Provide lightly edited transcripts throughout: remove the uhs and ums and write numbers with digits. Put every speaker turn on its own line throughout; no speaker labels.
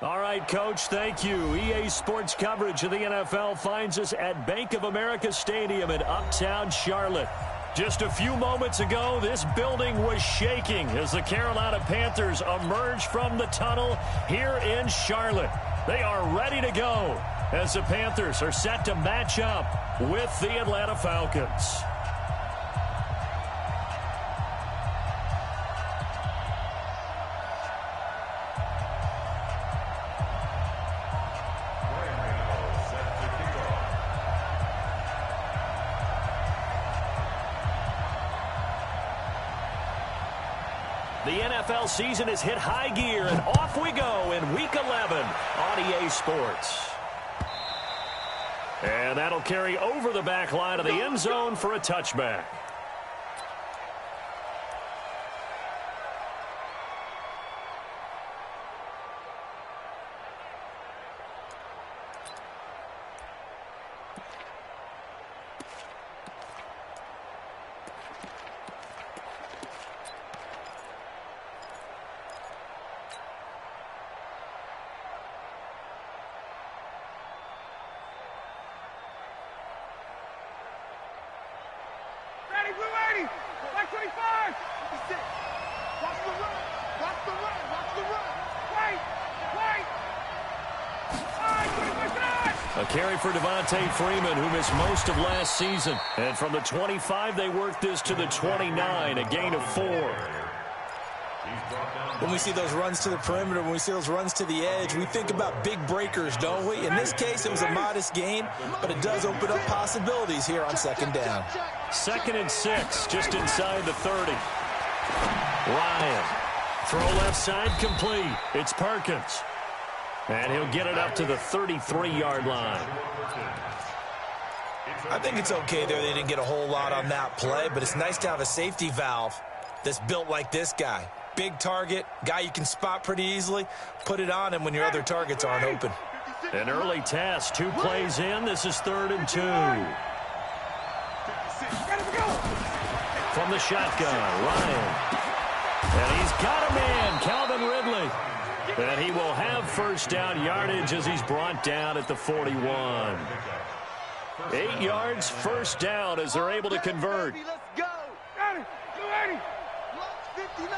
All right, Coach, thank you. EA Sports coverage of the NFL finds us at Bank of America Stadium in Uptown Charlotte. Just a few moments ago, this building was shaking as the Carolina Panthers emerged from the tunnel here in Charlotte. They are ready to go as the Panthers are set to match up with the Atlanta Falcons. The NFL season has hit high gear, and off we go in Week 11 on EA Sports. And that'll carry over the back line of the end zone for a touchback. A carry for Devontae Freeman, who missed most of last season. And from the 25, they worked this to the 29, a gain of 4.
When we see those runs to the perimeter, when we see those runs to the edge, we think about big breakers, don't we? In this case, it was a modest gain, but it does open up possibilities here on second down.
2nd and 6, just inside the 30. Ryan, throw left side complete. It's Perkins. And he'll get it up to the 33-yard line.
I think it's okay there. They didn't get a whole lot on that play, but it's nice to have a safety valve that's built like this guy. Big target, guy you can spot pretty easily. Put it on him when your other targets aren't open.
An early test, 2 plays in. This is 3rd and 2. From the shotgun, Ryan. And he's got a man, Calvin Ridley. And he will have first down yardage as he's brought down at the 41. 8 yards, first down as they're able to convert.
Let's go. Block 59.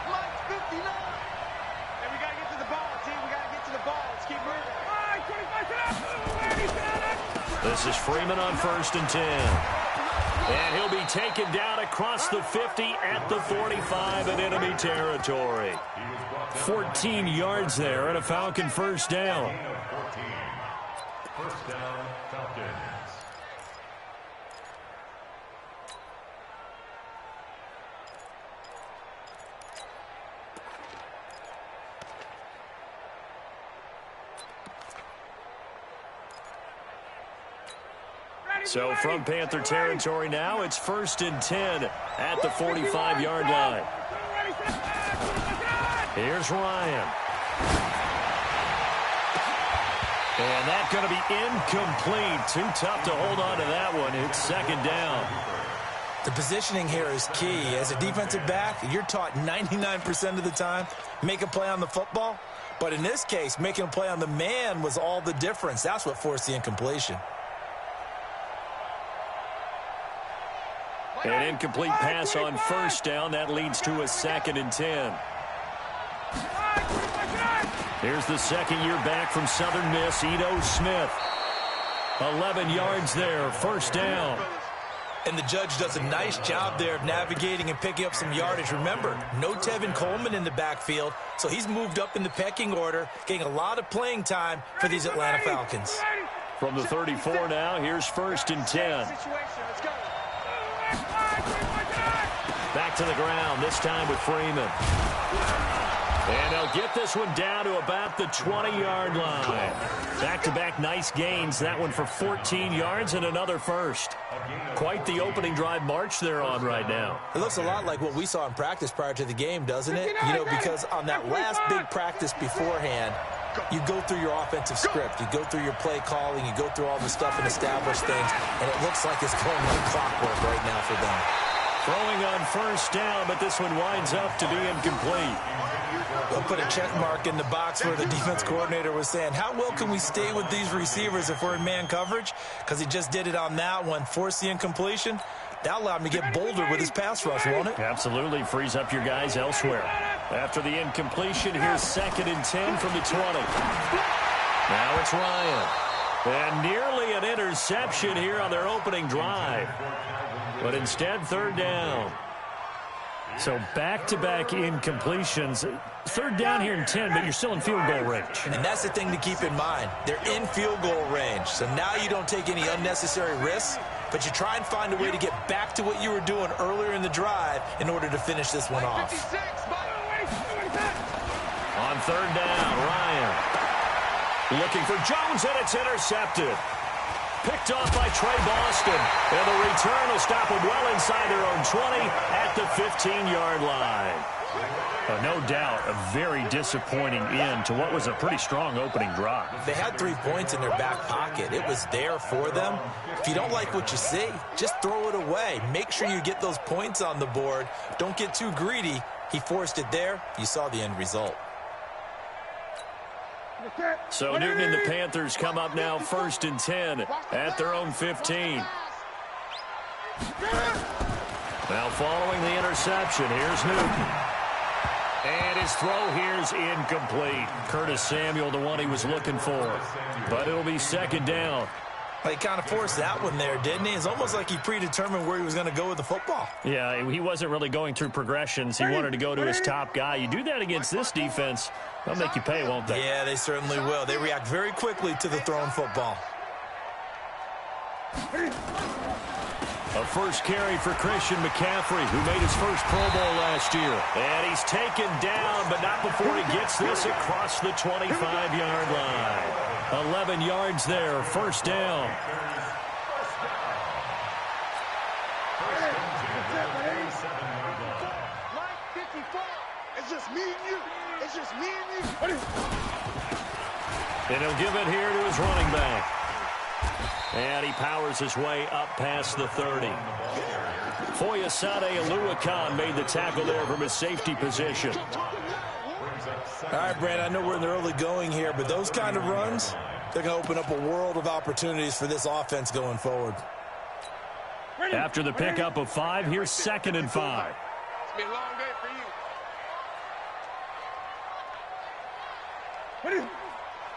Block 59. And we got to get to the ball, team. We got to get to the ball. Let's keep moving.
This is Freeman on 1st and 10. And he'll be taken down across the 50 at the 45 in enemy territory. 14 yards there and a Falcon first down.
First down, Falcons.
So from Panther territory now, it's 1st and 10 at the 45-yard line. Here's Ryan. And that's going to be incomplete. Too tough to hold on to that one. It's 2nd down.
The positioning here is key. As a defensive back, you're taught 99% of the time, make a play on the football. But in this case, making a play on the man was all the difference. That's what forced the incompletion.
An incomplete pass on first down. That leads to a 2nd and 10. Here's the second-year back from Southern Miss, Ito Smith. 11 yards there, first down.
And the judge does a nice job there of navigating and picking up some yardage. Remember, no Tevin Coleman in the backfield, so he's moved up in the pecking order, getting a lot of playing time for these Atlanta Falcons.
From the 34 now, here's 1st and 10. Back to the ground, this time with Freeman. And they'll get this one down to about the 20-yard line. Back-to-back nice gains. That one for 14 yards and another first. Quite the opening drive march they're on right now.
It looks a lot like what we saw in practice prior to the game, doesn't it? You know, because on that last big practice beforehand, you go through your offensive script. You go through your play calling. You go through all the stuff and establish things. And it looks like it's going like clockwork right now for them.
Throwing on first down, but this one winds up to be incomplete.
They'll put a check mark in the box where the defense coordinator was saying, how well can we stay with these receivers if we're in man coverage? Because he just did it on that one, forced the incompletion. That allowed him to get bolder with his pass rush, won't it?
Absolutely. Frees up your guys elsewhere. After the incompletion, here's 2nd and 10 from the 20. Now it's Ryan. And nearly an interception here on their opening drive. But instead, 3rd down. So back-to-back incompletions. 3rd down here in 10, but you're still in field goal range.
And that's the thing to keep in mind. They're in field goal range. So now you don't take any unnecessary risks, but you try and find a way to get back to what you were doing earlier in the drive in order to finish this one off.
On 3rd down, Ryan. Looking for Jones, and it's intercepted. Picked off by Trey Boston. And the return will stop them well inside their own 20 at the 15-yard line. No doubt a very disappointing end to what was a pretty strong opening drive.
They had 3 points in their back pocket. It was there for them. If you don't like what you see, just throw it away. Make sure you get those points on the board. Don't get too greedy. He forced it there. You saw the end result.
So Newton and the Panthers come up now 1st and 10 at their own 15. Now following the interception, here's Newton. And his throw here's incomplete. Curtis Samuel, the one he was looking for. But it'll be 2nd down.
He kind of forced that one there, didn't he? It's almost like he predetermined where he was going to go with the football.
Yeah, he wasn't really going through progressions. He wanted to go to his top guy. You do that against this defense, they'll make you pay, won't they?
Yeah, they certainly will. They react very quickly to the thrown football.
A first carry for Christian McCaffrey, who made his first Pro Bowl last year. And he's taken down, but not before he gets this across the 25-yard line. 11 yards there, 1st down.
Line 54. It's just me and you. It's just me and you.
And he'll give it here to his running back. And he powers his way up past the 30. Foyesade Oluwakan made the tackle there from his safety position.
All right, Brand, I know we're in the early going here, but those kind of runs, they're going to open up a world of opportunities for this offense going forward.
After the pickup of 5, here's 2nd and 5.
It's been a long day for you.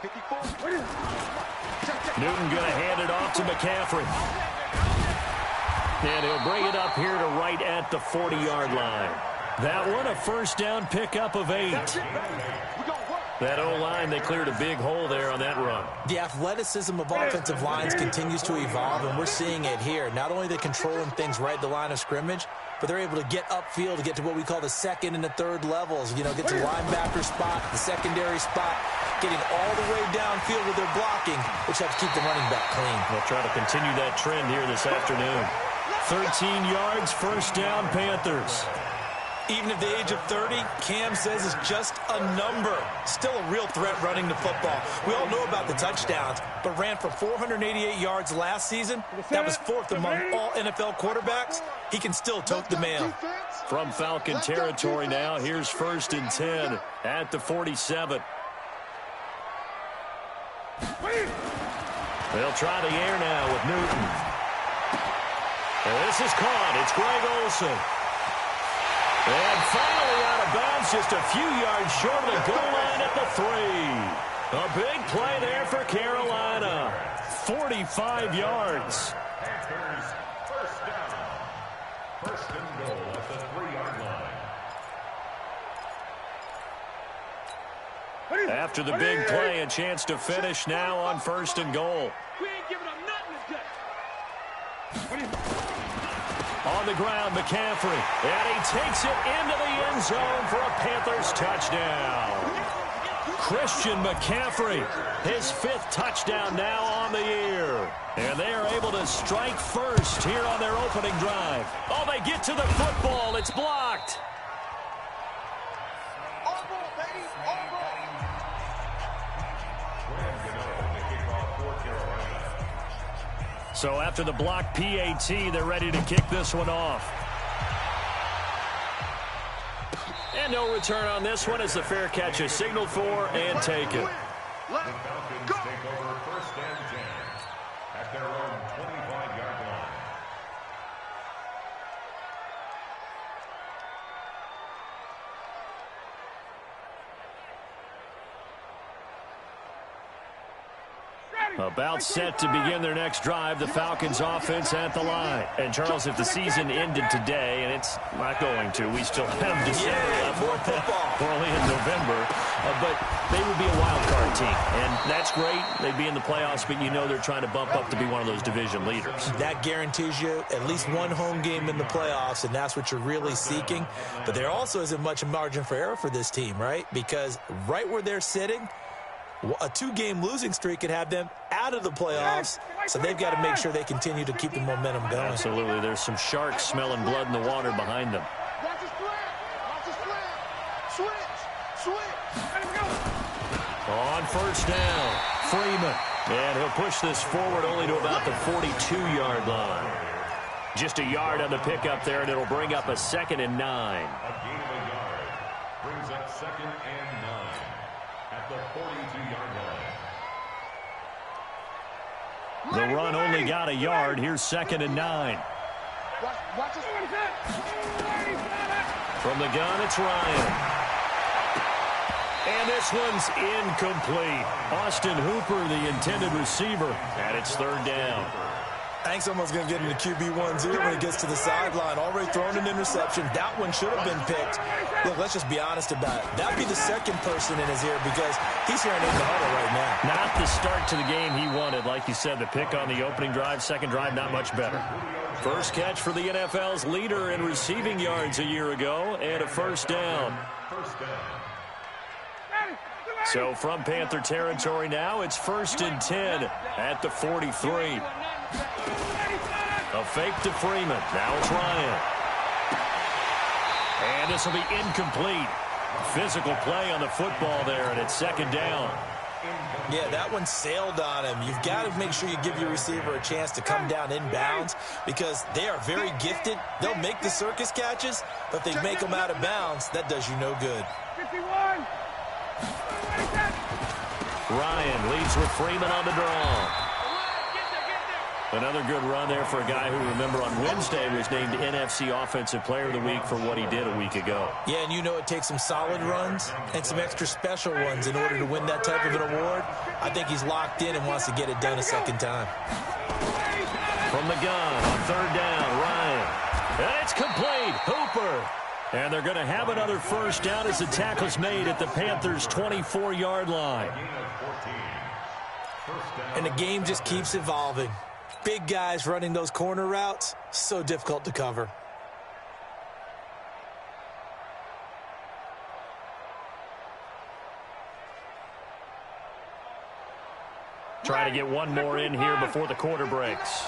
54.
Newton going to hand it off to McCaffrey. And he'll bring it up here to right at the 40-yard line. That one, a 1st down pickup of 8. That O-line, they cleared a big hole there on that run.
The athleticism of offensive lines continues to evolve, and we're seeing it here. Not only are they controlling things right at the line of scrimmage, but they're able to get upfield to get to what we call the 2nd and the 3rd levels. You know, get to the linebacker spot, the secondary spot, getting all the way downfield with their blocking, which helps keep the running back clean.
We'll try to continue that trend here this afternoon. 13 yards, 1st down, Panthers.
Even at the age of 30, Cam says it's just a number. Still a real threat running the football. We all know about the touchdowns, but ran for 488 yards last season. That was 4th among all NFL quarterbacks. He can still tote the mail.
From Falcon territory now, here's 1st and 10 at the 47. They'll try the air now with Newton. And this is caught. It's Greg Olsen. And finally out of bounds, just a few yards short of the goal line at the 3. A big play there for Carolina. 45 yards.
Panthers, 1st down. 1st and goal at the 3-yard line.
After the big play, a chance to finish now on 1st and goal.
We ain't giving up nothing today.
On the ground, McCaffrey. And he takes it into the end zone for a Panthers touchdown. Christian McCaffrey, his 5th touchdown now on the year. And they are able to strike first here on their opening drive. Oh, they get to the football. It's blocked.
All ball, baby. All ball.
So after the block PAT, they're ready to kick this one off. And no return on this one as the fair catch is signaled for and taken.
The Falcons take over 1st and 10 at their own 25-yard line.
About set to begin their next drive, the Falcons offense at the line. And Charles, if the season ended today, and it's not going to, we still have December left.
More football.
We're only in November, but they would be a wild card team. And that's great. They'd be in the playoffs, but you know they're trying to bump up to be one of those division leaders.
That guarantees you at least one home game in the playoffs, and that's what you're really seeking. But there also isn't much margin for error for this team, right? Because right where they're sitting, a 2-game losing streak could have them out of the playoffs, so they've got to make sure they continue to keep the momentum going.
Absolutely. There's some sharks smelling blood in the water behind them.
Watch the slant. Watch the slant. Switch. Switch.
On 1st down, Freeman. And he'll push this forward only to about the 42-yard line. Just a yard on the pickup there, and it'll bring up a 2nd and 9.
A gain of a yard brings up 2nd and 9 at the 42-yard line.
The run only got a yard. Here's 2nd and 9.
Watch this.
From the gun, it's Ryan. And this one's incomplete. Austin Hooper, the intended receiver, and it's 3rd down.
I think someone's going to get into QB1-0 when it gets to the sideline. Already thrown an interception. That one should have been picked. Look, let's just be honest about it. That'd be the second person in his ear because he's hearing it in the huddle right now.
Not the start to the game he wanted. Like you said, the pick on the opening drive, second drive, not much better. First catch for the NFL's leader in receiving yards a year ago, and a 1st down. So from Panther territory now, it's 1st and 10 at the 43. A fake to Freeman. Now it's Ryan. And this will be incomplete. Physical play on the football there, and it's 2nd down.
Yeah, that one sailed on him. You've got to make sure you give your receiver a chance to come down inbounds because they are very gifted. They'll make the circus catches, but if they make them out of bounds, that does you no good.
51.
Ryan leads with Freeman on the draw. Another good run there for a guy who, remember, on Wednesday was named NFC Offensive Player of the Week for what he did a week ago.
Yeah, and you know it takes some solid runs and some extra special ones in order to win that type of an award. I think he's locked in and wants to get it done a second time.
From the gun on 3rd down, Ryan. And it's complete. Hooper. And they're going to have another 1st down as the tackle's made at the Panthers' 24-yard line.
And the game just keeps evolving. Big guys running those corner routes, so difficult to cover.
Try to get one more in here before the quarter breaks.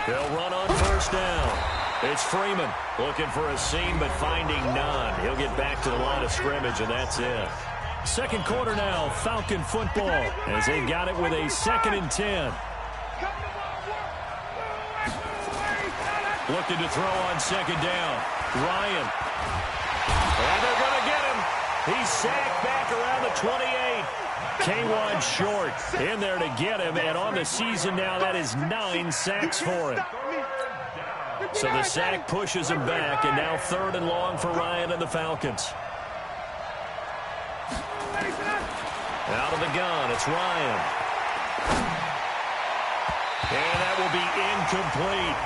They'll run on 1st down. It's Freeman looking for a seam but finding none. He'll get back to the line of scrimmage, and that's it. Second quarter now, Falcon football, as they got it with a 2nd and 10. Looking to throw on 2nd down. Ryan. And they're going to get him. He's sacked back around the 28. K1 short in there to get him, and on the season now, that is 9 sacks for him. So the sack pushes him back, and now 3rd and long for Ryan and the Falcons. Out of the gun, it's Ryan. And that will be incomplete.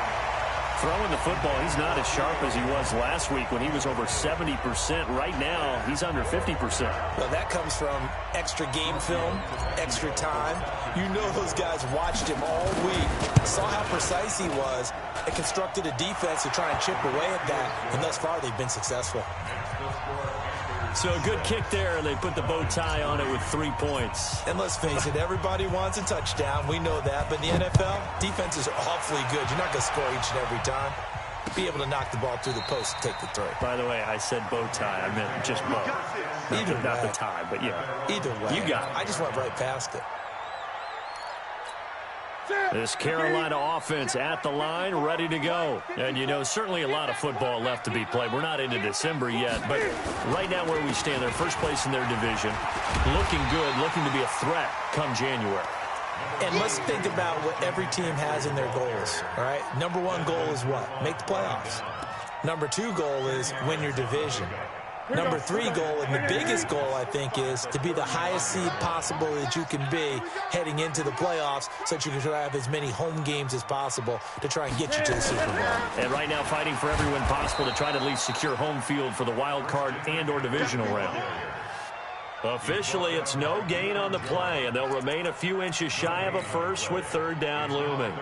Throwing the football, he's not as sharp as he was last week when he was over 70%. Right now, he's under 50%.
Well, that comes from extra game film, extra time. You know those guys watched him all week, saw how precise he was, and constructed a defense to try and chip away at that. And thus far, they've been successful.
So a good kick there, and they put the bow tie on it with 3 points.
And let's face it, everybody wants a touchdown. We know that. But in the NFL, defenses are awfully good. You're not going to score each and every time. Be able to knock the ball through the post and take the throw.
By the way, I said bow tie. I meant just bow. Not the tie, but yeah.
Either way.
You got it.
I just went right past it.
This Carolina offense at the line, ready to go. And, you know, certainly a lot of football left to be played. We're not into December yet, but right now where we stand, they're first place in their division. Looking good, looking to be a threat come January.
And let's think about what every team has in their goals, all right? Number one goal is what? Make the playoffs. Number two goal is win your division. Number three goal, and the biggest goal, I think, is to be the highest seed possible that you can be heading into the playoffs so that you can have as many home games as possible to try and get you to the Super Bowl.
And right now fighting for every win possible to try to at least secure home field for the wild card and or divisional round. Officially, it's no gain on the play, and they'll remain a few inches shy of a first with third down looming.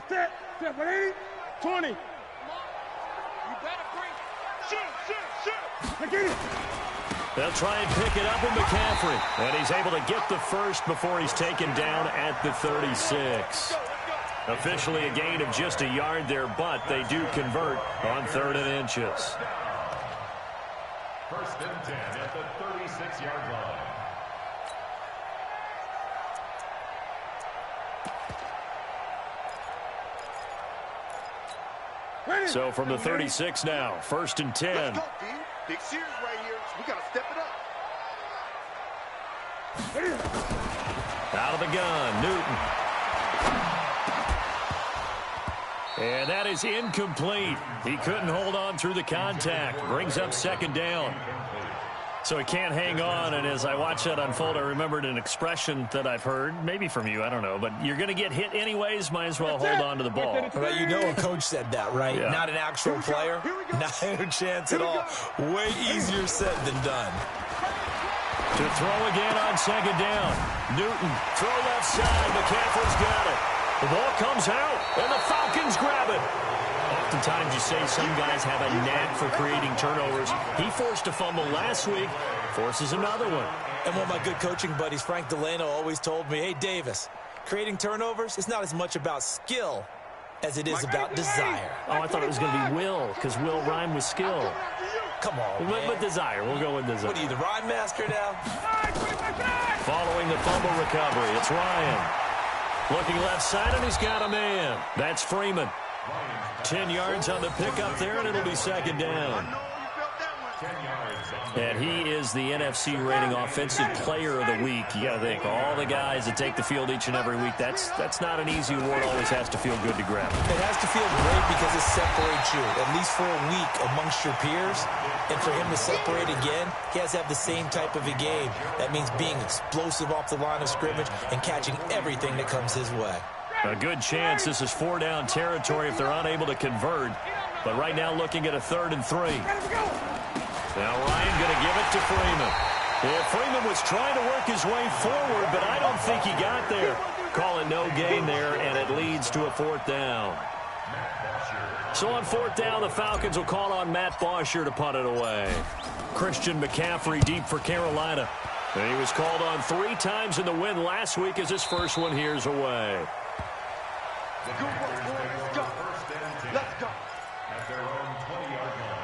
Step 80, 20. You better bring. Shoot.
They'll try and pick it up with McCaffrey. And he's able to get the first before he's taken down at the 36. Officially a gain of just a yard there, but they do convert on 3rd and inches.
1st and 10 at the 36-yard line.
So from the 36 now, 1st and 10.
Let's go, D. Big series right here. We got to step it up.
Out of the gun, Newton. And that is incomplete. He couldn't hold on through the contact. Brings up 2nd down. So he can't hang on, and as I watch that unfold, I remembered an expression that I've heard, maybe from you, I don't know, but you're going to get hit anyways, might as well hold on to the ball.
Well, you know a coach said that, right?
Yeah.
Not an actual player. Not a chance at all. Way easier said than done.
To throw again on 2nd down. Newton, throw left side. McCaffrey's got it. The ball comes out, and the Falcons grab it. Oftentimes you say some guys have a knack for creating turnovers. He forced a fumble last week, forces another one.
And one of my good coaching buddies, Frank Delano, always told me, hey, Davis, creating turnovers is not as much about skill as it is about desire.
Oh, I thought it was going to be will, because will rhyme with skill.
Come on, man.
But desire. We'll go with desire.
What are you, the rhyme master now?
Following the fumble recovery, it's Ryan. Looking left side, and he's got a man. That's Freeman. 10 yards on the pickup there, and it'll be 2nd down. And he is the NFC rating Offensive Player of the Week. You got to think, all the guys that take the field each and every week, that's not an easy award. Always has to feel good to grab.
It has to feel great because it separates you, at least for a week, amongst your peers. And for him to separate again, he has to have the same type of a game. That means being explosive off the line of scrimmage and catching everything that comes his way.
A good chance this is 4-down territory if they're unable to convert. But right now looking at a 3rd and 3. Now Ryan going to give it to Freeman. Yeah, Freeman was trying to work his way forward, but I don't think he got there. Calling no gain there, and it leads to a 4th down. So on 4th down, the Falcons will call on Matt Bosher to punt it away. Christian McCaffrey deep for Carolina. And he was called on 3 times in the win last week as his first one here's away.
Good work, boy. Let's go. Let's go.
At their own 20-yard line.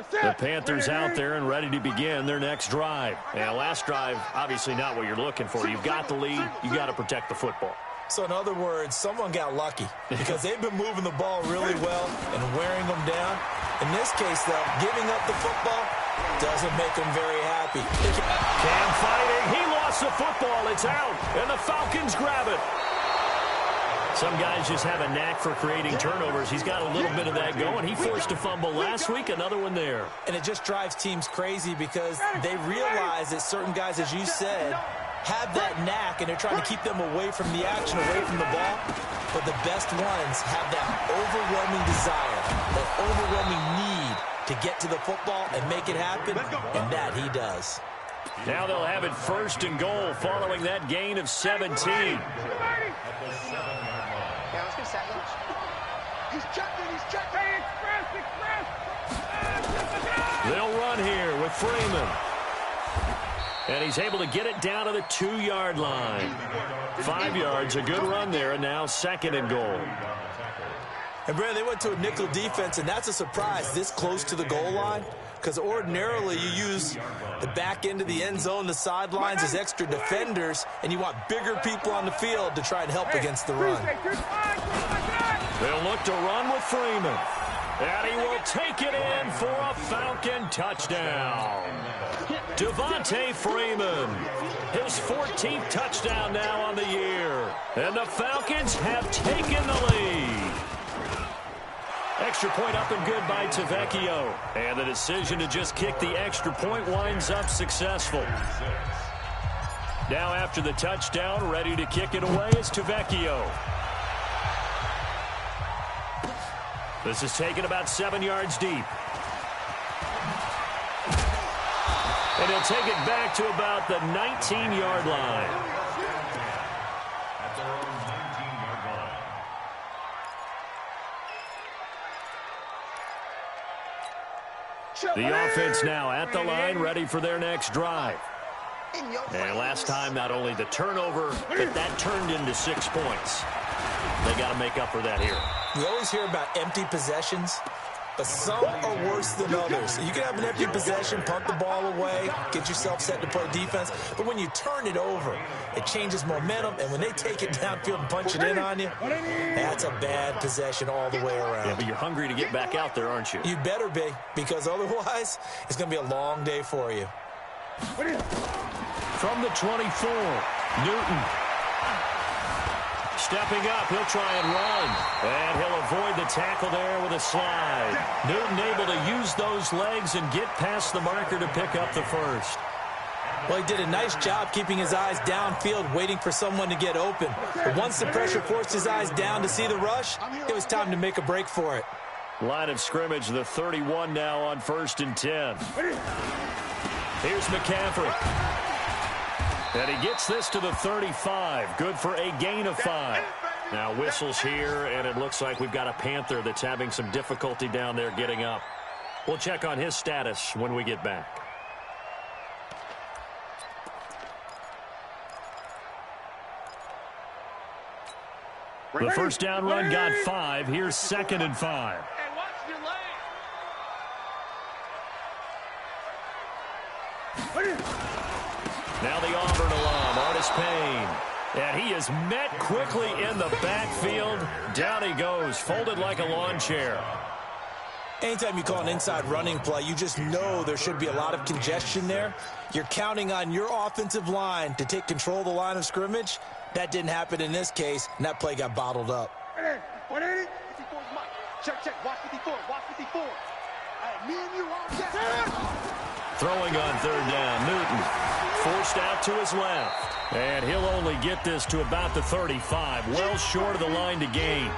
The Panthers out there and ready to begin their next drive. And last drive, obviously not what you're looking for. You've got the lead. You've got to protect the football.
So in other words, someone got lucky because they've been moving the ball really well and wearing them down. In this case, though, giving up the football doesn't make them very happy.
Cam fighting. He lost the football. It's out. And the Falcons grab it. Some guys just have a knack for creating turnovers. He's got a little bit of that going. He forced a fumble last week, another one there.
And it just drives teams crazy because they realize that certain guys, as you said, have that knack, and they're trying to keep them away from the action, away from the ball. But the best ones have that overwhelming desire, that overwhelming need to get to the football and make it happen, and that he does.
Now they'll have it 1st and goal following that gain of 17.
Yeah, let's get set. He's checking.
They'll run here with Freeman. And he's able to get it down to the 2-yard line. 5 yards, a good run there, and now 2nd and goal.
And, Brad, they went to a nickel defense, and that's a surprise this close to the goal line, because ordinarily you use the back end of the end zone, the sidelines as extra defenders, and you want bigger people on the field to try and help against the run.
They'll look to run with Freeman. And he will take it in for a Falcon touchdown. Devontae Freeman, his 14th touchdown now on the year. And the Falcons have taken the lead. Extra point up and good by Tavecchio. And the decision to just kick the extra point winds up successful. Now after the touchdown, ready to kick it away is Tavecchio. This is taken about 7 yards deep. And he'll take it back to about the 19-yard line.
At their own 19-yard line.
The offense now at the line, ready for their next drive. And last time, not only the turnover, but that turned into 6 points. They got to make up for that here.
We always hear about empty possessions, but some are worse than others. You can have an empty possession, punt the ball away, get yourself set to play defense, but when you turn it over, it changes momentum, and when they take it downfield and punch it in on you, that's a bad possession all the way around.
Yeah, but you're hungry to get back out there, aren't you?
You better be, because otherwise, it's going to be a long day for you.
From the 24, Newton. Stepping up, he'll try and run. And he'll avoid the tackle there with a slide. Newton able to use those legs and get past the marker to pick up the first.
Well, he did a nice job keeping his eyes downfield, waiting for someone to get open. But once the pressure forced his eyes down to see the rush, it was time to make a break for it.
Line of scrimmage, the 31 now on 1st and 10. Here's McCaffrey. And he gets this to the 35. Good for a gain of 5. Now whistles here, and it looks like we've got a Panther that's having some difficulty down there getting up. We'll check on his status when we get back. The first down run got 5. Here's 2nd and 5. Now the Auburn alum, Artis Payne. And he is met quickly in the backfield. Down he goes, folded like a lawn chair.
Anytime you call an inside running play, you just know there should be a lot of congestion there. You're counting on your offensive line to take control of the line of scrimmage. That didn't happen in this case, and that play got bottled up.
180, 54's Mike. Check, watch 54, watch 54. Me and you all set.
Throwing on 3rd down, Newton. Forced out to his left. And he'll only get this to about the 35. Well short of the line to gain.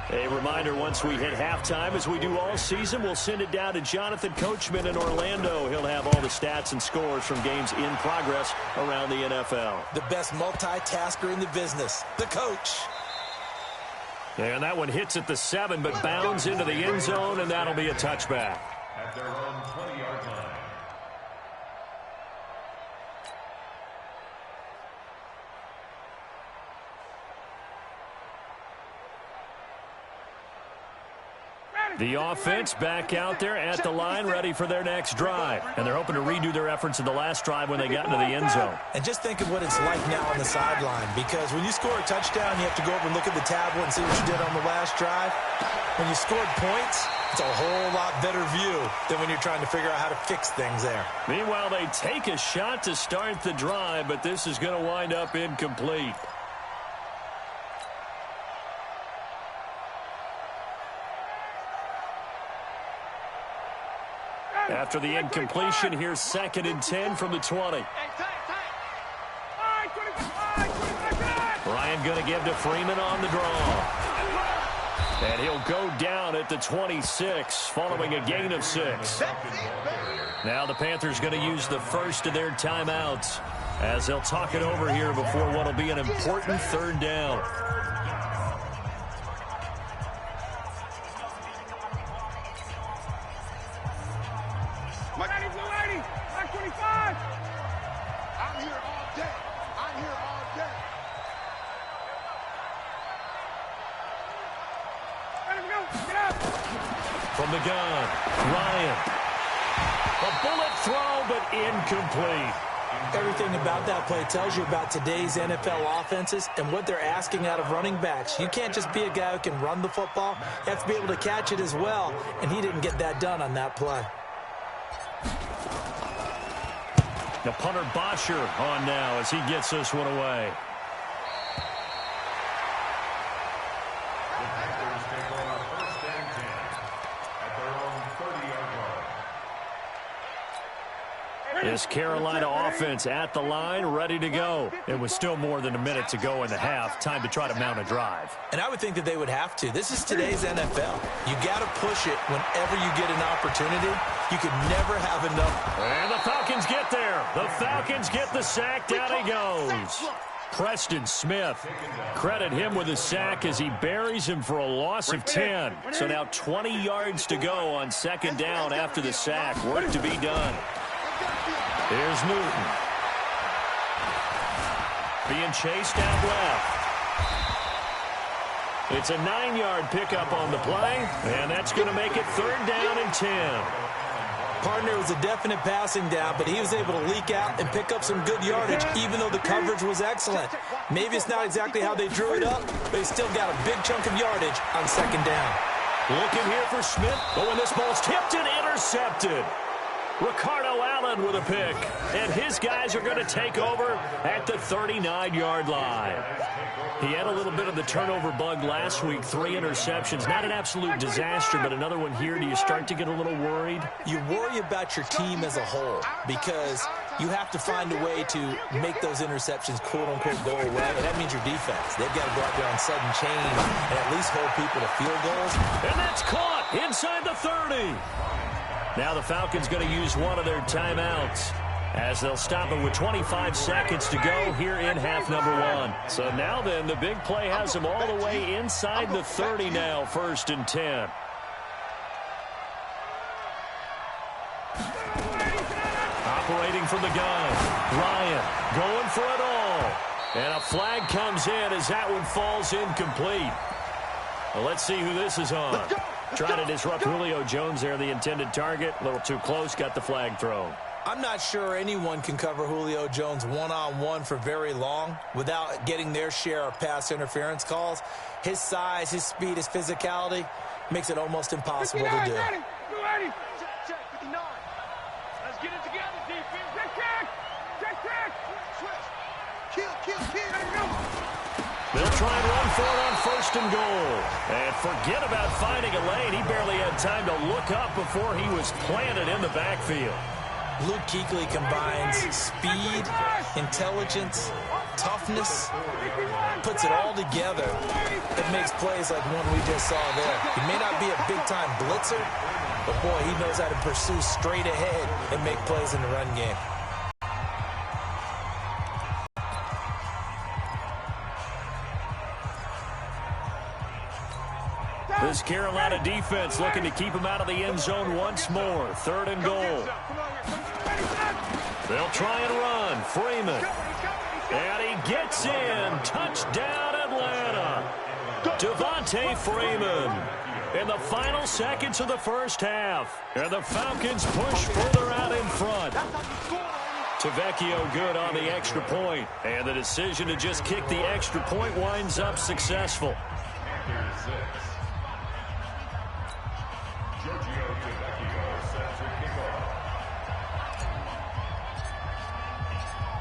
A reminder, once we hit halftime, as we do all season, we'll send it down to Jonathan Coachman in Orlando. He'll have all the stats and scores from games in progress around the NFL.
The best multitasker in the business, the coach.
And that one hits at the 7, but bounds into the end zone, and that'll be a touchback.
At their own 20-yard line.
The offense back out there at the line, ready for their next drive. And they're hoping to redo their efforts in the last drive when they got into the end zone.
And just think of what it's like now on the sideline, because when you score a touchdown, you have to go over and look at the tablet and see what you did on the last drive. When you scored points, it's a whole lot better view than when you're trying to figure out how to fix things there.
Meanwhile, they take a shot to start the drive, but this is going to wind up incomplete. After the incompletion, here's 2nd and 10 from the 20. Ryan going to give to Freeman on the draw. And he'll go down at the 26, following a gain of 6. Now the Panthers going to use the first of their timeouts as they'll talk it over here before what will be an important 3rd down. from the gun. Ryan. A bullet throw, but incomplete.
Everything about that play tells you about today's NFL offenses and what they're asking out of running backs. You can't just be a guy who can run the football. You have to be able to catch it as well, and he didn't get that done on that play.
The punter Bosher on now as he gets this one away. This Carolina offense at the line, ready to go. It was still more than a minute to go in the half. Time to try to mount a drive.
And I would think that they would have to. This is today's NFL. You got to push it whenever you get an opportunity. You could never have enough.
And the Falcons get there. The Falcons get the sack. Down he goes. Preston Smith. Credit him with a sack as he buries him for a loss of 10. So now 20 yards to go on second down after the sack. Work to be done. Here's Newton. Being chased out left. It's a 9-yard pickup on the play, and that's going to make it third down and 10.
Partner was a definite passing down, but he was able to leak out and pick up some good yardage, even though the coverage was excellent. Maybe it's not exactly how they drew it up, but he still got a big chunk of yardage on second down.
Looking here for Smith, but when this ball's tipped and intercepted. Ricardo Allen with a pick, and his guys are going to take over at the 39-yard line. He had a little bit of the turnover bug last week, 3 interceptions. Not an absolute disaster, but another one here. Do you start to get a little worried?
You worry about your team as a whole because you have to find a way to make those interceptions, quote-unquote, go away, and that means your defense. They've got to go out there on sudden change and at least hold people to field goals.
And that's caught inside the 30. Now the Falcons going to use one of their timeouts as they'll stop it with 25 seconds to go here in half number 1. So now then, the big play has them all the way inside the 30 now, 1st and 10. Operating from the gun, Ryan going for it all. And a flag comes in as that one falls incomplete. Well, let's see who this is on. Trying to disrupt Julio Jones there, the intended target. A little too close, got the flag thrown.
I'm not sure anyone can cover Julio Jones one-on-one for very long without getting their share of pass interference calls. His size, his speed, his physicality makes it almost impossible to do.
Ready. Check, 59. Let's get it together, defense. Check. Switch. Kill.
They'll try and run for it on 1st and goal. And forget about finding a lane. He barely had time to look up before he was planted in the backfield.
Luke Kuechly combines speed, intelligence, toughness, puts it all together. It makes plays like one we just saw there. He may not be a big-time blitzer, but boy, he knows how to pursue straight ahead and make plays in the run game.
This Carolina defense looking to keep him out of the end zone once more. 3rd and goal. They'll try and run. Freeman. And he gets in. Touchdown, Atlanta. Devontae Freeman. In the final seconds of the first half. And the Falcons push further out in front. Tavecchio good on the extra point. And the decision to just kick the extra point winds up successful.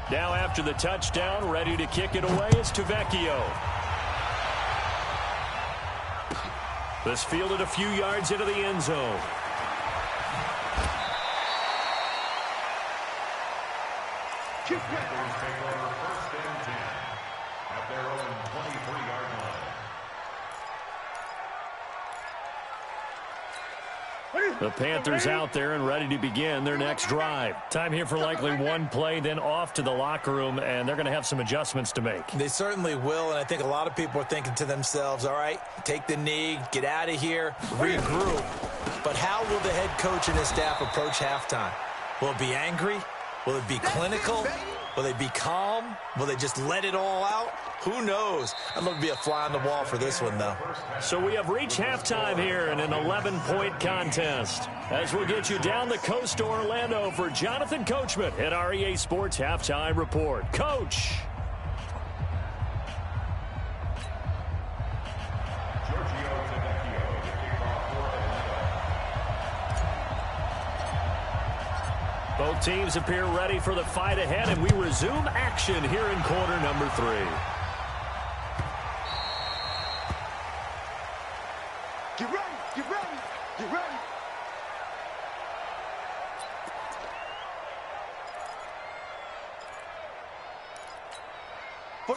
Now after the touchdown, ready to kick it away is Tavecchio. This fielded a few yards into the end zone. The Panthers out there and ready to begin their next drive. Time here for likely one play, then off to the locker room, and they're going to have some adjustments to make.
They certainly will, and I think a lot of people are thinking to themselves, all right, take the knee, get out of here, regroup. But how will the head coach and his staff approach halftime? Will it be angry? Will it be clinical? Will they be calm? Will they just let it all out? Who knows? I'm going to be a fly on the wall for this one, though.
So we have reached halftime here in an 11-point contest. As we'll get you down the coast to Orlando for Jonathan Coachman at our EA Sports Halftime Report. Coach. Both teams appear ready for the fight ahead, and we resume action here in quarter number 3.
Get ready, get ready, get ready.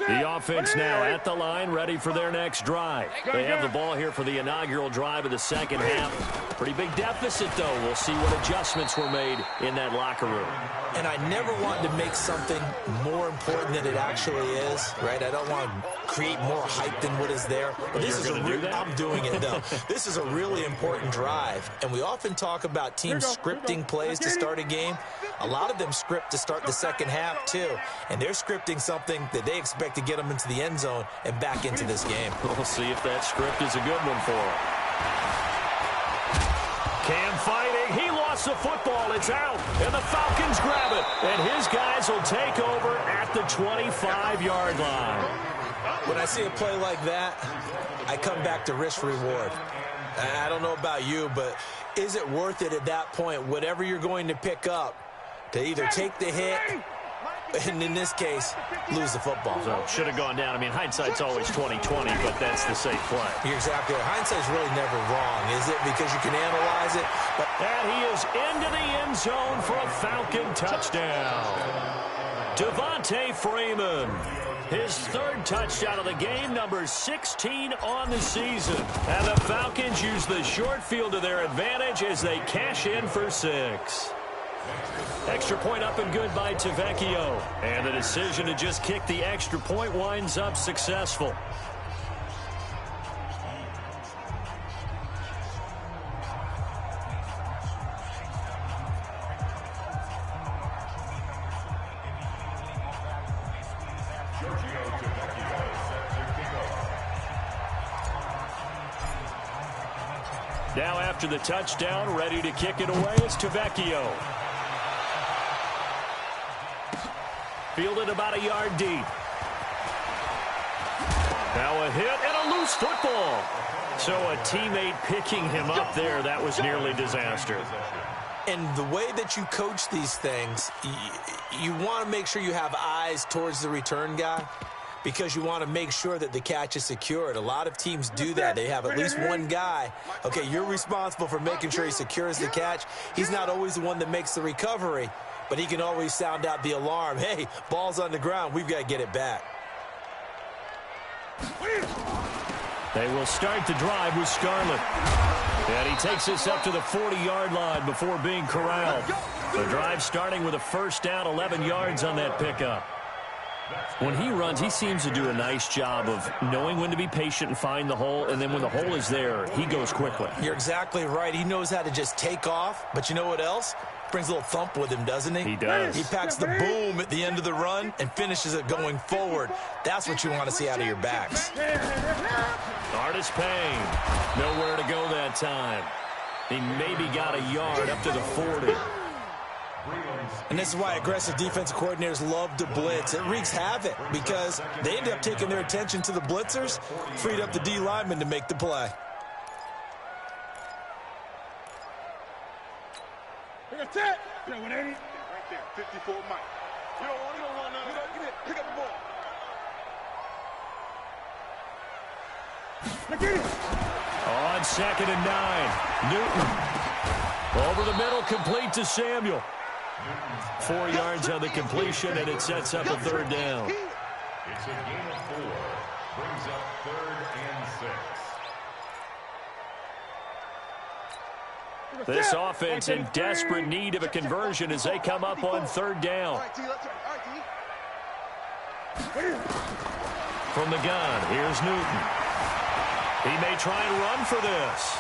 The offense now at the line, ready for their next drive. They have the ball here for the inaugural drive of the second half. Pretty big deficit, though. We'll see what adjustments were made in that locker room.
And I never want to make something more important than it actually is, right? I don't want to create more hype than what is there. But this is I'm doing it, though. This is a really important drive. And we often talk about teams scripting plays to start a game. A lot of them script to start the second half, too. And they're scripting something that they expect to get them into the end zone and back into this game.
We'll see if that script is a good one for them. Cam fighting. He lost the football. It's out. And the Falcons grab it. And his guys will take over at the 25-yard line.
When I see a play like that, I come back to risk-reward. I don't know about you, but is it worth it at that point, whatever you're going to pick up, to either take the hit and, in this case, lose the football?
So should have gone down. I mean, hindsight's always 20/20, but that's the safe play.
You're exactly right. Hindsight's really never wrong, is it? Because you can analyze it. But
and he is into the end zone for a Falcon touchdown. Devontae Freeman, his third touchdown of the game, number 16 on the season. And the Falcons use the short field to their advantage as they cash in for 6. Extra point up and good by Tavecchio. And the decision to just kick the extra point winds up successful. Now after the touchdown, ready to kick it away is Tavecchio. Fielded about a yard deep. Now a hit and a loose football. So a teammate picking him up there, that was nearly disaster.
And the way that you coach these things, you want to make sure you have eyes towards the return guy, because you want to make sure that the catch is secured. A lot of teams do that. They have at least one guy. Okay, you're responsible for making sure he secures the catch. He's not always the one that makes the recovery, but he can always sound out the alarm. Hey, ball's on the ground. We've got to get it back.
They will start the drive with Scarlett. And he takes this up to the 40-yard line before being corralled. The drive starting with a first down, 11 yards on that pickup. When he runs, he seems to do a nice job of knowing when to be patient and find the hole, and then when the hole is there, he goes quickly.
You're exactly right. He knows how to just take off, but you know what else? Brings a little thump with him, doesn't he?
He does.
He packs the boom at the end of the run and finishes it going forward. That's what you want to see out of your backs.
Artis Payne, nowhere to go that time. He maybe got a yard up to the 40.
And this is why aggressive defensive coordinators love to blitz. It wreaks havoc because they end up taking their attention to the blitzers, freed up the D lineman to make the play.
That's it. You know, 180. Right there, 54 Mike. You don't run now. Get it. Pick up the ball. Get it.
On 2nd and 9, Newton. Over the middle, complete to Samuel. 4 yards on the completion, and it sets up a third down.
It's a gain of 4. Brings up 3rd and 6.
This offense in desperate need of a conversion as they come up on 3rd down. From the gun, here's Newton. He may try and run for this.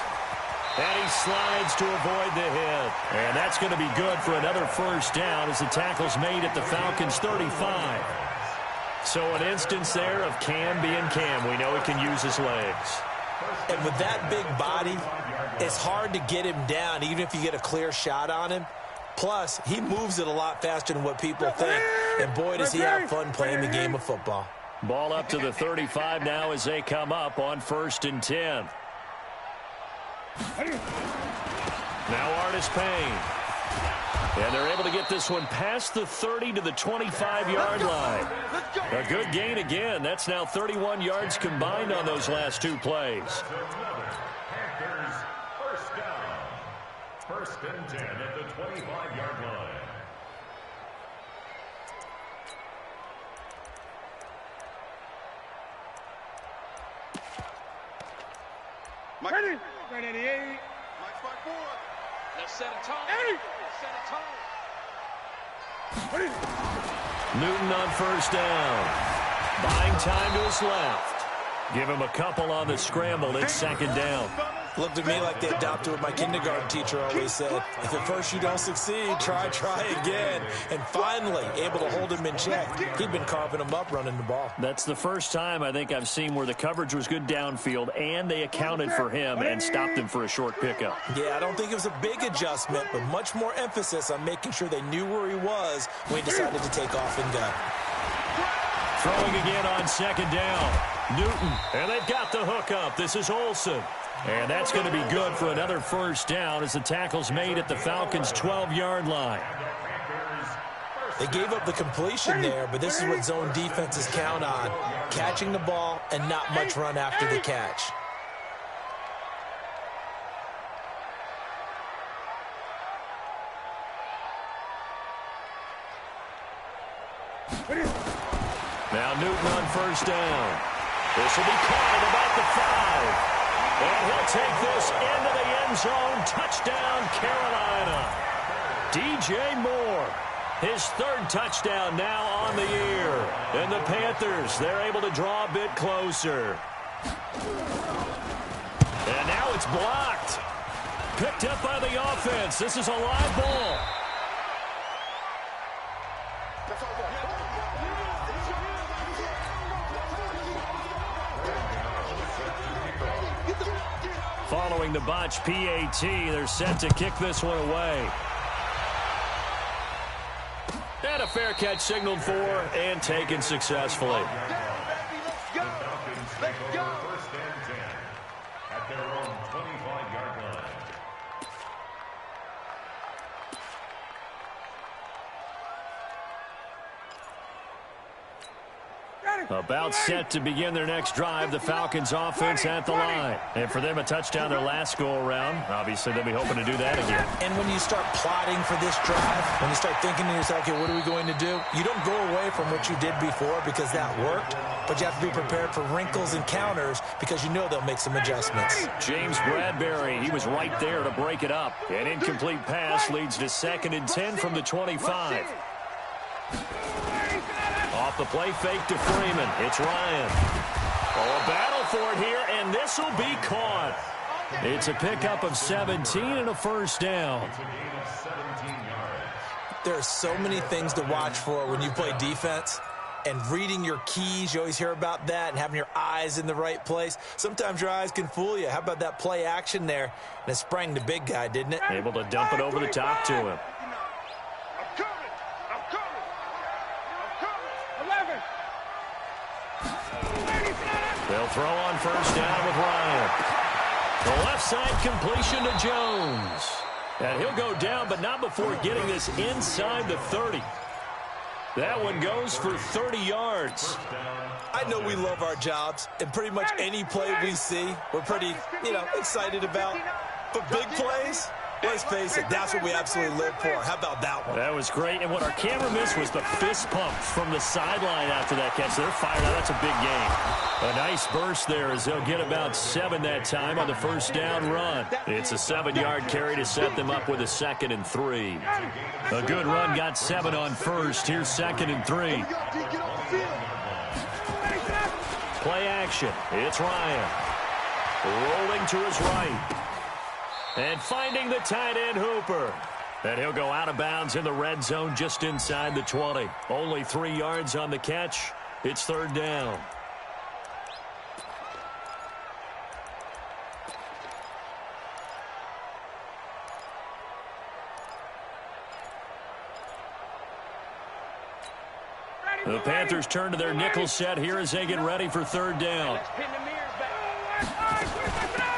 And he slides to avoid the hit. And that's going to be good for another first down as the tackle's made at the Falcons' 35. So an instance there of Cam being Cam. We know he can use his legs.
And with that big body, it's hard to get him down, even if you get a clear shot on him. Plus, he moves it a lot faster than what people think. And boy, does he have fun playing the game of football.
Ball up to the 35 now as they come up on 1st and 10. Now Artis Payne. And they're able to get this one past the 30 to the 25-yard line. A good gain again. That's now 31 yards combined on those last two plays.
Panthers first down. 1st and 10 at the 25-yard line.
Ready. Right at the 8. Mike's back forward. Let's set a tone. 8. Set a tone. Ready.
Newton on 1st down. Buying time to his left. Give him a couple on the scramble. It's 2nd down.
Looked at me like they adopted what my kindergarten teacher always said. If at first you don't succeed, try again. And finally, able to hold him in check. He'd been carving him up running the ball.
That's the first time I think I've seen where the coverage was good downfield and they accounted for him and stopped him for a short pickup.
Yeah, I don't think it was a big adjustment, but much more emphasis on making sure they knew where he was when he decided to take off and go.
Throwing again on 2nd down. Newton, and they've got the hook up. This is Olsen. And that's going to be good for another first down as the tackle's made at the Falcons' 12-yard line.
They gave up the completion there, but this is what zone defenses count on. Catching the ball and not much run after the catch.
Now Newton on 1st down. This will be caught at about the 5. And he'll take this into the end zone. Touchdown, Carolina. DJ Moore, his 3rd touchdown now on the year. And the Panthers, they're able to draw a bit closer. And now it's blocked. Picked up by the offense. This is a live ball. Following the botch PAT, they're set to kick this one away. And a fair catch signaled for and taken successfully.
Let's go. Let's go. 1st and 10 at their own 25-yard line.
About set to begin their next drive, the Falcons offense at the line. And for them, a touchdown their last go-around. Obviously, they'll be hoping to do that again.
And when you start plotting for this drive, when you start thinking to yourself, okay, what are we going to do? You don't go away from what you did before because that worked, but you have to be prepared for wrinkles and counters because you know they'll make some adjustments.
James Bradbury, he was right there to break it up. An incomplete pass leads to 2nd and 10 from the 25. Off the play fake to Freeman. It's Ryan. Oh, a battle for it here, and this will be caught. It's a pickup of 17 and a first down.
It's a gain of 17 yards.
There are so many things to watch for when you play defense. And reading your keys, you always hear about that, and having your eyes in the right place. Sometimes your eyes can fool you. How about that play action there? And it sprang the big guy, didn't it?
Able to dump it over the top to him. They'll throw on first down with Ryan. The left side completion to Jones. And he'll go down, but not before getting this inside the 30. That one goes for 30 yards.
I know we love our jobs, and pretty much any play we see, we're pretty, excited about. But big plays, let's face it, that's what we absolutely live for. How about that one?
That was great. And what our camera missed was the fist pump from the sideline after that catch. They're fired out. That's a big game. A nice burst there as they'll get about 7 that time on the first down run. It's a 7-yard carry to set them up with a 2nd and 3. A good run got 7 on first. Here's 2nd and 3. Play action. It's Ryan. Rolling to his right. And finding the tight end Hooper. And he'll go out of bounds in the red zone just inside the 20. Only 3 yards on the catch. It's third down. The Panthers turn to their nickel set here as they get ready for third down.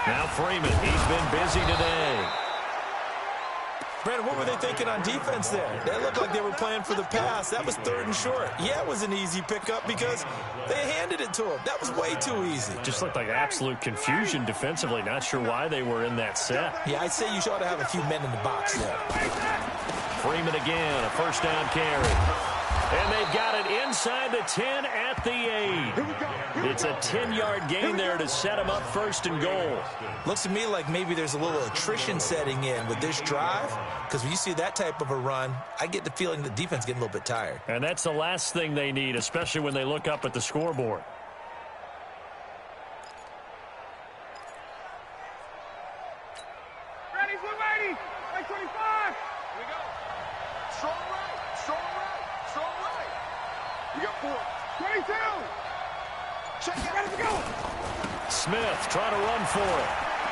Now Freeman, he's been busy today.
Brandon, what were they thinking on defense there? They looked like they were playing for the pass. That was 3rd and short. Yeah, it was an easy pickup because they handed it to him. That was way too easy.
Just looked like absolute confusion defensively. Not sure why they were in that set.
Yeah, I'd say you ought to have a few men in the box there.
Freeman again, a first down carry. And they've got it inside the 10 at the 8. It's a 10-yard gain there to set them up first and goal.
Looks to me like maybe there's a little attrition setting in with this drive, because when you see that type of a run, I get the feeling the defense getting a little bit tired.
And that's the last thing they need, especially when they look up at the scoreboard.
Ready, ready. Like 25. Here we go. Strong right, strong right, strong right. You got 4. 22. Check it. Ready to go.
Smith trying to run for it.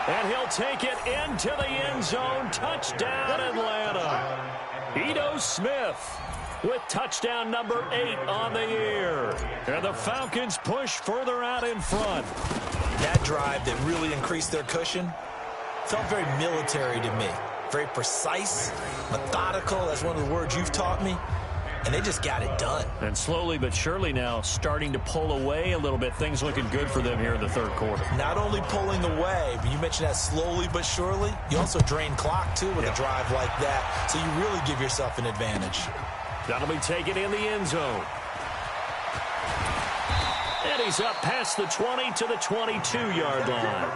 And he'll take it into the end zone. Touchdown, Atlanta. Ito Smith with touchdown number 8 on the year. And the Falcons push further out in front.
That drive that really increased their cushion felt very military to me. Very precise, methodical. That's one of the words you've taught me. And they just got it done.
And slowly but surely now starting to pull away a little bit. Things looking good for them here in the third quarter.
Not only pulling away, but you mentioned that slowly but surely. You also drain clock, too, with a drive like that. So you really give yourself an advantage.
That'll be taken in the end zone. And he's up past the 20 to the 22-yard line.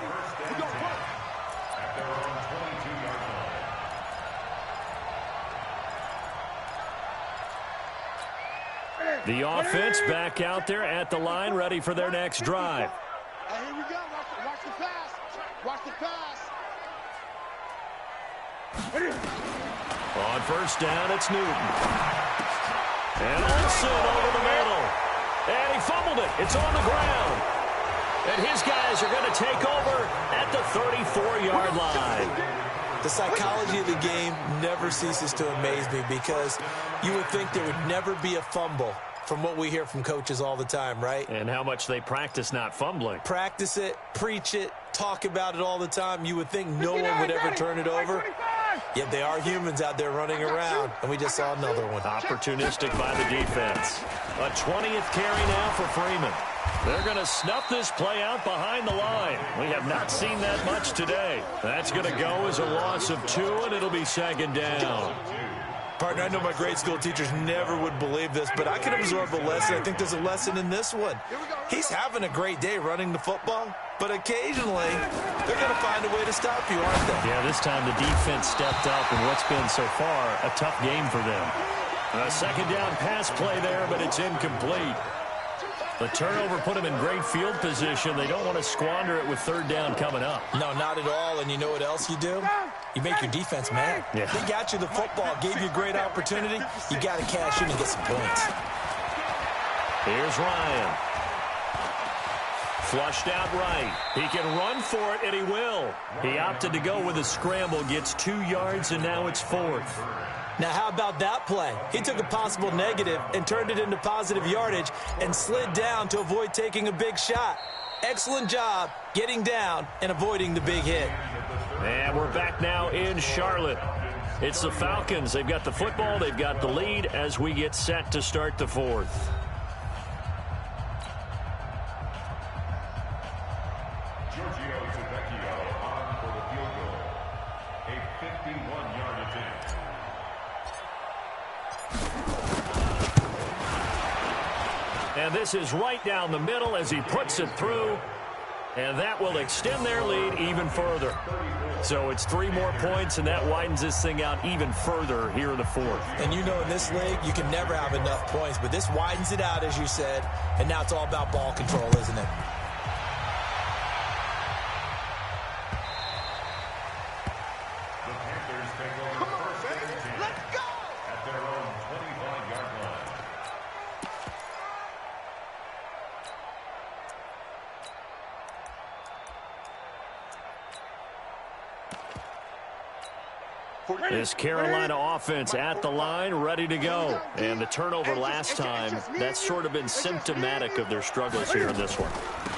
The offense back out there at the line, ready for their next drive.
Here we go. Watch the pass. Watch the pass.
On first down, it's Newton. And Olsen over the middle. And he fumbled it. It's on the ground. And his guys are going to take over at the 34-yard line.
The psychology of the game never ceases to amaze me because you would think there would never be a fumble from what we hear from coaches all the time, right?
And how much they practice not fumbling.
Practice it, preach it, talk about it all the time. You would think no one would ever turn it over. Yet they are humans out there running around, and we just saw another one.
Opportunistic by the defense. A 20th carry now for Freeman. They're going to snuff this play out behind the line. We have not seen that much today. That's going to go as a loss of 2, and it'll be second down.
Partner, I know my grade school teachers never would believe this, but I can absorb a lesson. I think there's a lesson in this one. He's having a great day running the football, but occasionally they're going to find a way to stop you, aren't they?
Yeah, this time the defense stepped up in what's been so far a tough game for them. A second down pass play there, but it's incomplete. The turnover put them in great field position. They don't want to squander it with third down coming up.
No, not at all. And you know what else you do? You make your defense mad.
Yeah.
They got you the football, gave you a great opportunity. You got to cash in and get some points.
Here's Ryan. Flushed out right. He can run for it, and he will. He opted to go with a scramble, gets 2 yards, and now it's 4th.
Now, how about that play? He took a possible negative and turned it into positive yardage and slid down to avoid taking a big shot. Excellent job getting down and avoiding the big hit.
And we're back now in Charlotte. It's the Falcons. They've got the football. They've got the lead as we get set to start the 4th. And this is right down the middle as he puts it through. And that will extend their lead even further. So it's 3 more points, and that widens this thing out even further here in the 4th.
And you know in this league, you can never have enough points. But this widens it out, as you said. And now it's all about ball control, isn't it?
Come on, baby. Let's go. At their own 25-yard line.
This Carolina offense at the line, ready to go. And the turnover last time, that's sort of been symptomatic of their struggles here in this one.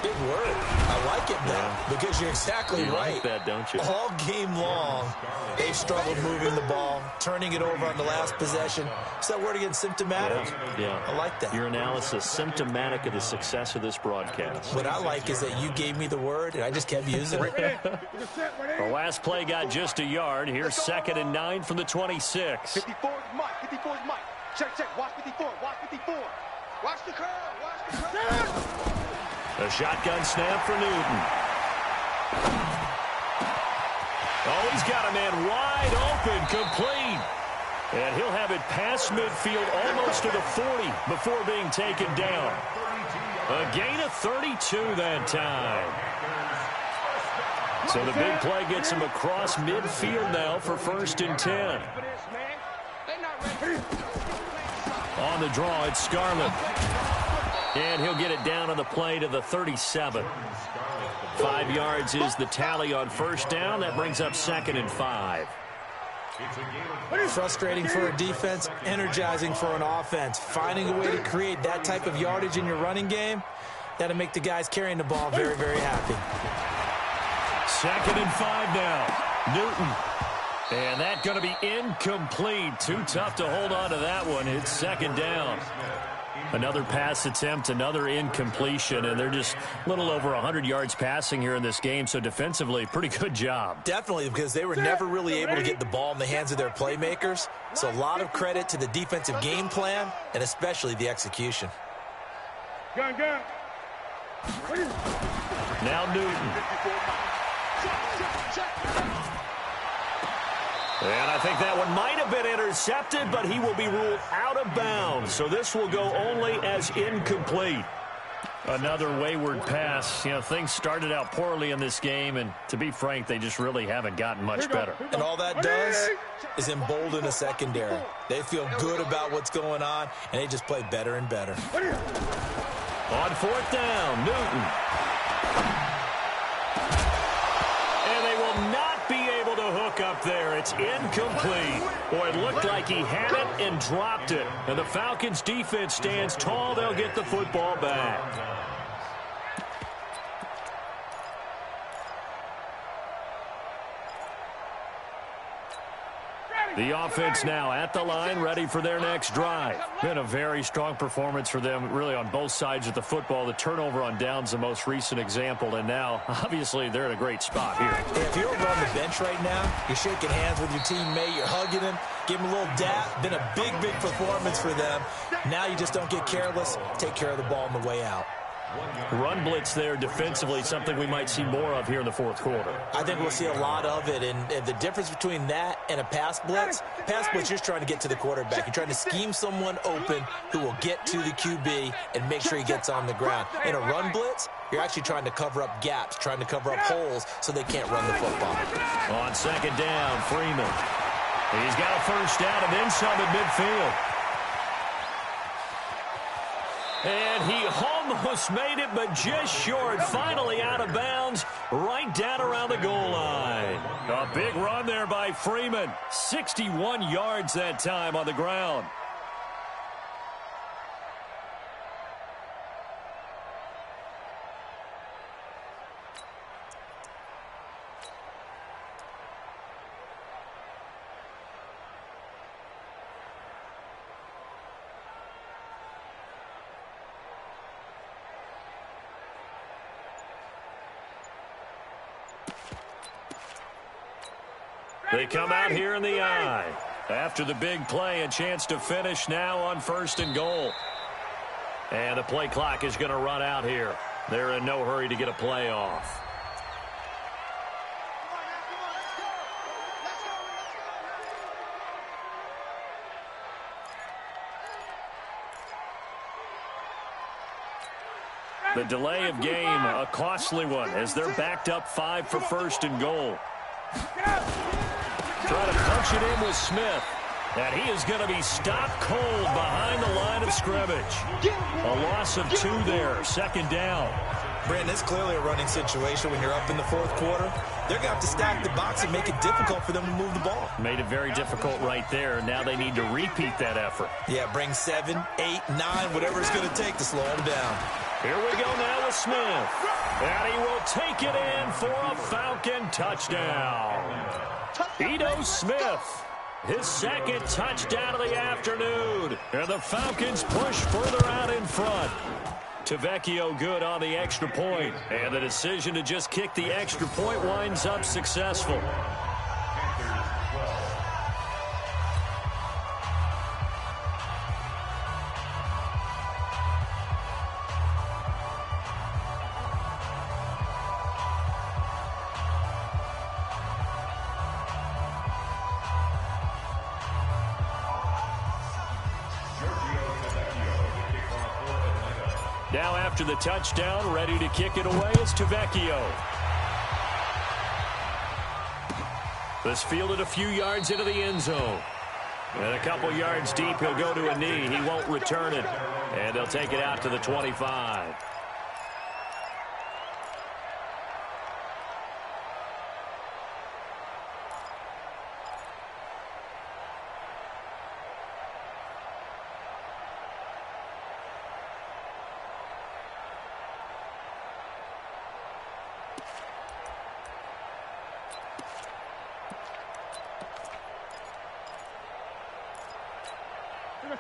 Big word. I like it now because you're exactly right.
You like that, don't you?
All game long, they've struggled moving the ball, turning it over on the last possession. Is that word again, symptomatic?
Yeah.
I like that.
Your analysis, symptomatic of the success of this broadcast.
What I like is that you gave me the word, and I just kept using it.
The last play got just a yard. Here's 2nd and 9 from the 26.
54 is Mike. 54 is Mike. Check, check. Watch 54. Watch 54. Watch the curl. Watch the curl.
A shotgun snap for Newton. Oh, he's got a man wide open, complete. And he'll have it past midfield almost to the 40 before being taken down. A gain of 32 that time. So the big play gets him across midfield now for 1st and 10. On the draw, it's Scarlett. And he'll get it down on the play to the 37. 5 yards is the tally on 1st down. That brings up 2nd and 5.
Frustrating for a defense, energizing for an offense. Finding a way to create that type of yardage in your running game, that'll make the guys carrying the ball very, very happy.
2nd and 5 now. Newton. And that's going to be incomplete. Too tough to hold on to that one. It's 2nd down. Another pass attempt, another incompletion, and they're just a little over 100 yards passing here in this game, so defensively, pretty good job.
Definitely, because they were never really able to get the ball in the hands of their playmakers, so a lot of credit to the defensive game plan and especially the execution.
Gun.
Now Newton. And I think that one might have been intercepted, but he will be ruled out of bounds. So this will go only as incomplete. Another wayward pass. You know, things started out poorly in this game, and to be frank, they just really haven't gotten much better.
And all that does is embolden a secondary. They feel good about what's going on, and they just play better and better.
On 4th down, Newton. And they will not be able to hook up there. It's incomplete. Boy, it looked like he had it and dropped it. And the Falcons' defense stands tall. They'll get the football back. The offense now at the line, ready for their next drive. Been a very strong performance for them, really, on both sides of the football. The turnover on downs, the most recent example, and now, obviously, they're in a great spot here.
Hey, if you're over on the bench right now, you're shaking hands with your teammate, you're hugging him, give him a little dap. Been a big, big performance for them. Now you just don't get careless. Take care of the ball on the way out.
Run blitz there defensively, something we might see more of here in the 4th quarter.
I think we'll see a lot of it, and the difference between that and a pass blitz, you're just trying to get to the quarterback. You're trying to scheme someone open who will get to the QB and make sure he gets on the ground. In a run blitz, you're actually trying to cover up gaps, trying to cover up holes so they can't run the football.
On 2nd down, Freeman. He's got a 1st down and then some at midfield. And he almost made it, but just short. Finally out of bounds, right down around the goal line. A big run there by Freeman. 61 yards that time on the ground. They come out here in the eye. After the big play, a chance to finish now on 1st and goal. And the play clock is going to run out here. They're in no hurry to get a play off. The delay of game, a costly one, as they're backed up 5 for 1st and goal. Trying to punch it in with Smith. And he is going to be stopped cold behind the line of scrimmage. A loss of 2 there. Second down.
Brandon, it's clearly a running situation when you're up in the fourth quarter. They're going to have to stack the box and make it difficult for them to move the ball.
Made it very difficult right there. Now they need to repeat that effort.
Yeah, bring 7, 8, 9, whatever it's going to take to slow them down.
Here we go now with Smith. And he will take it in for a Falcon touchdown. Ito Smith, his second touchdown of the afternoon. And the Falcons push further out in front. Tavecchio good on the extra point. And the decision to just kick the extra point winds up successful. Now after the touchdown, ready to kick it away is Tavecchio. This fielded a few yards into the end zone. And a couple yards deep, he'll go to a knee. He won't return it. And they'll take it out to the 25.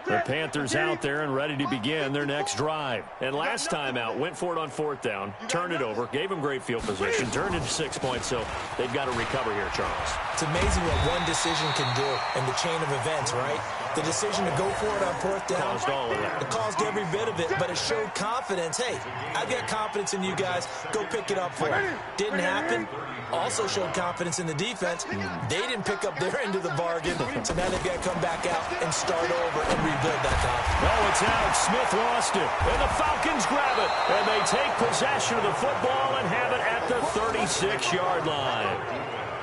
The Panthers out there and ready to begin their next drive. And last time out, went for it on fourth down, turned it over, gave them great field position, turned it to 6 points, so they've got to recover here, Charles.
It's amazing what one decision can do in the chain of events, right? The decision to go for it on fourth down.
Caused all of that.
It caused every bit of it, but it showed confidence. Hey, I've got confidence in you guys. Go pick it up for it. Didn't happen. Also showed confidence in the defense. They didn't pick up their end of the bargain, so now they've got to come back out and start over and rebuild that confidence.
Oh, it's out. Smith lost it, and the Falcons grab it, and they take possession of the football and have it at the 36-yard line.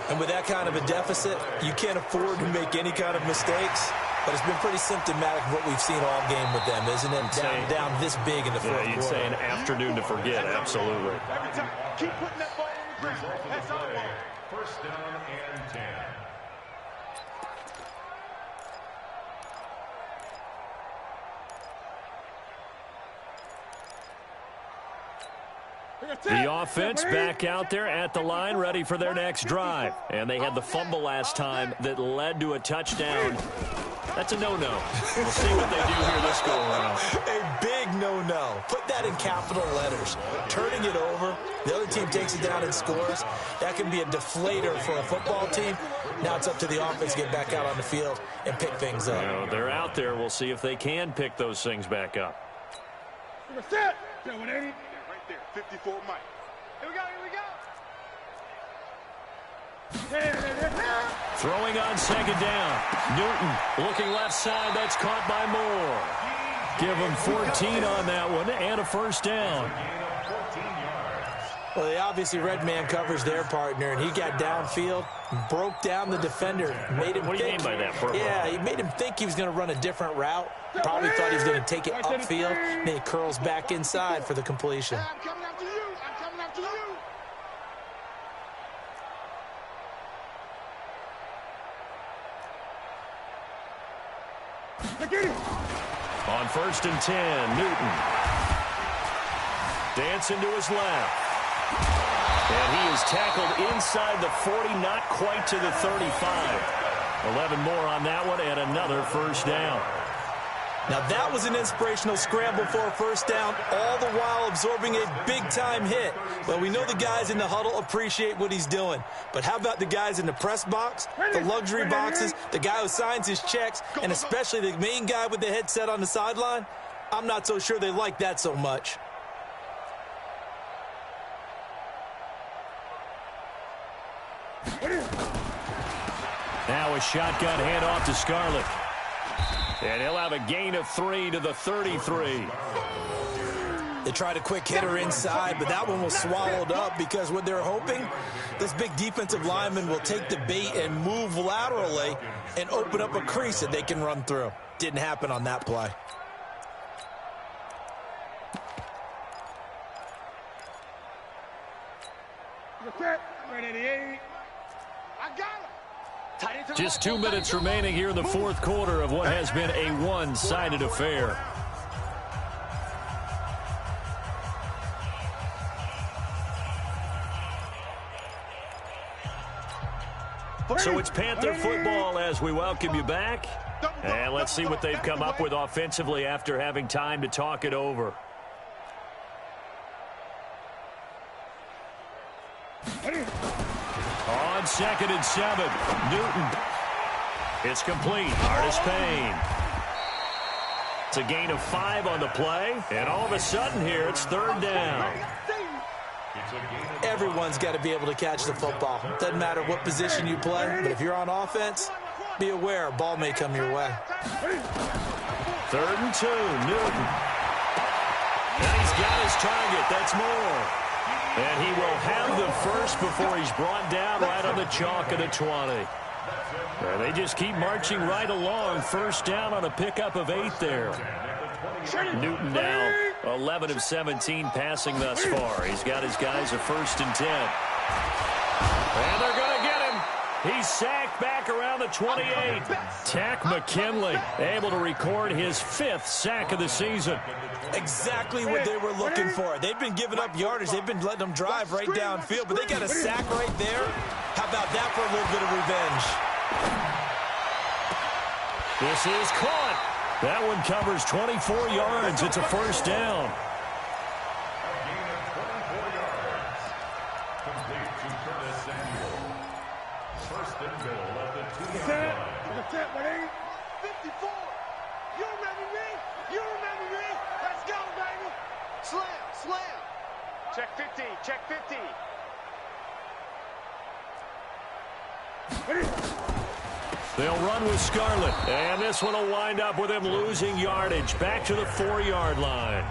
And with that kind of a deficit, you can't afford to make any kind of mistakes. But it's been pretty symptomatic of what we've seen all game with them, isn't it? Down this big in the fourth quarter.
You'd say an afternoon to forget, absolutely.
Every time. Keep putting that ball on the ground. That's all.
First down and 10.
The offense back out there at the line, ready for their next drive. And they had the fumble last time that led to a touchdown. That's a no-no. We'll see what they do here this go-around.
A big no-no. Put that in capital letters. Turning it over, the other team takes it down and scores. That can be a deflator for a football team. Now it's up to the offense to get back out on the field and pick things up.
You know, they're out there. We'll see if they can pick those things back up.
Set. 180. Right there. 54 Mike. Here we go. Here we go.
Throwing on second down. Newton looking left side. That's caught by Moore. Give him 14 on that one and a first down.
Well, they obviously red man covers their partner, and he got downfield, broke down the defender, made him
What do you
think.
mean by that, Purple?
Yeah, he made him think he was going to run a different route. Probably thought he was going to take it upfield, and then he curls back inside for the completion.
I'm coming after you. I'm coming after you.
On first and 10, Newton. Dancing to his left. And he is tackled inside the 40, not quite to the 35. 11 more on that one and another first down.
Now that was an inspirational scramble for a first down, all the while absorbing a big-time hit. Well, we know the guys in the huddle appreciate what he's doing. But how about the guys in the press box, the luxury boxes, the guy who signs his checks, and especially the main guy with the headset on the sideline? I'm not so sure they like that so much.
Now a shotgun handoff to Scarlett. And he'll have a gain of 3 to the 33.
They tried a quick hitter inside, but that one was swallowed up because what they're hoping, this big defensive lineman will take the bait and move laterally and open up a crease that they can run through. Didn't happen on that play.
Just 2 minutes remaining here in the fourth quarter of what has been a one-sided affair. So it's Panther football as we welcome you back. And let's see what they've come up with offensively after having time to talk it over. On 2nd and 7, Newton. It's complete. Artis Payne. It's a gain of 5 on the play. And all of a sudden here, it's 3rd down.
Everyone's got to be able to catch the football. Doesn't matter what position you play, but if you're on offense, be aware a ball may come your way.
3rd and 2, Newton. And he's got his target. That's Moore. And he will have the first before he's brought down right on the chalk of the 20. And they just keep marching right along. 1st down on a pickup of 8 there. Newton now 11 of 17 passing thus far. He's got his guys a 1st and 10. And they're going to get him. He's sacked back around the 28. Tack McKinley able to record his 5th sack of the season.
Exactly what they were looking for. They've been giving up yardage. They've been letting them drive right downfield, but they got a sack right there. How about that for a little bit of revenge?
This is caught. That one covers 24 yards. It's a 1st down.
Check 50, check 50.
They'll run with Scarlett, and this one will wind up with him losing yardage back to the 4-yard line.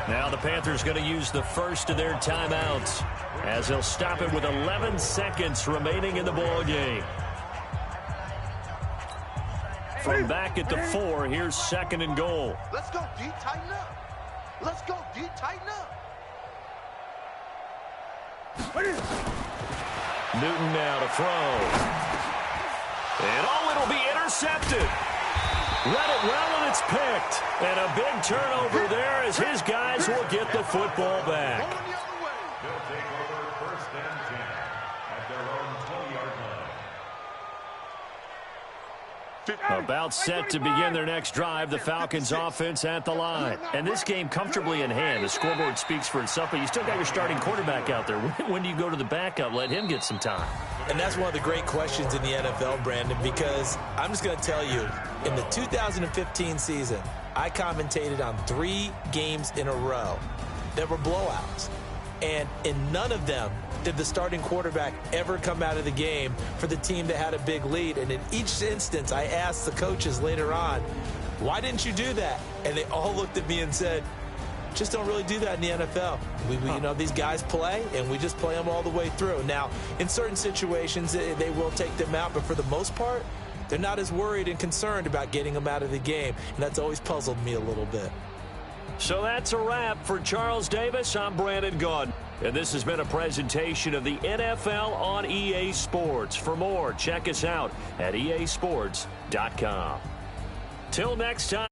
Now the Panthers going to use the first of their timeouts as they'll stop it with 11 seconds remaining in the ball game. From back at the 4, here's 2nd and goal.
Let's go, D, tighten up. Let's go, D, tighten up.
Newton now to throw. And it'll be intercepted. Read it well, and it's picked. And a big turnover there as his guys will get the football back.
They'll take over 1st and 10 at their own 20-yard line.
About set to begin their next drive, the Falcons offense at the line. And this game comfortably in hand. The scoreboard speaks for itself, but you still got your starting quarterback out there. When do you go to the backup? Let him get some time.
And that's one of the great questions in the NFL, Brandon, because I'm just going to tell you, in the 2015 season, I commentated on 3 games in a row that were blowouts. And in none of them did the starting quarterback ever come out of the game for the team that had a big lead. And in each instance, I asked the coaches later on, why didn't you do that? And they all looked at me and said, just don't really do that in the NFL. You know, these guys play, and we just play them all the way through. Now, in certain situations, they will take them out, but for the most part, they're not as worried and concerned about getting them out of the game, and that's always puzzled me a little bit.
So that's a wrap for Charles Davis. I'm Brandon Gaudin, and this has been a presentation of the NFL on EA Sports. For more, check us out at easports.com. Till next time.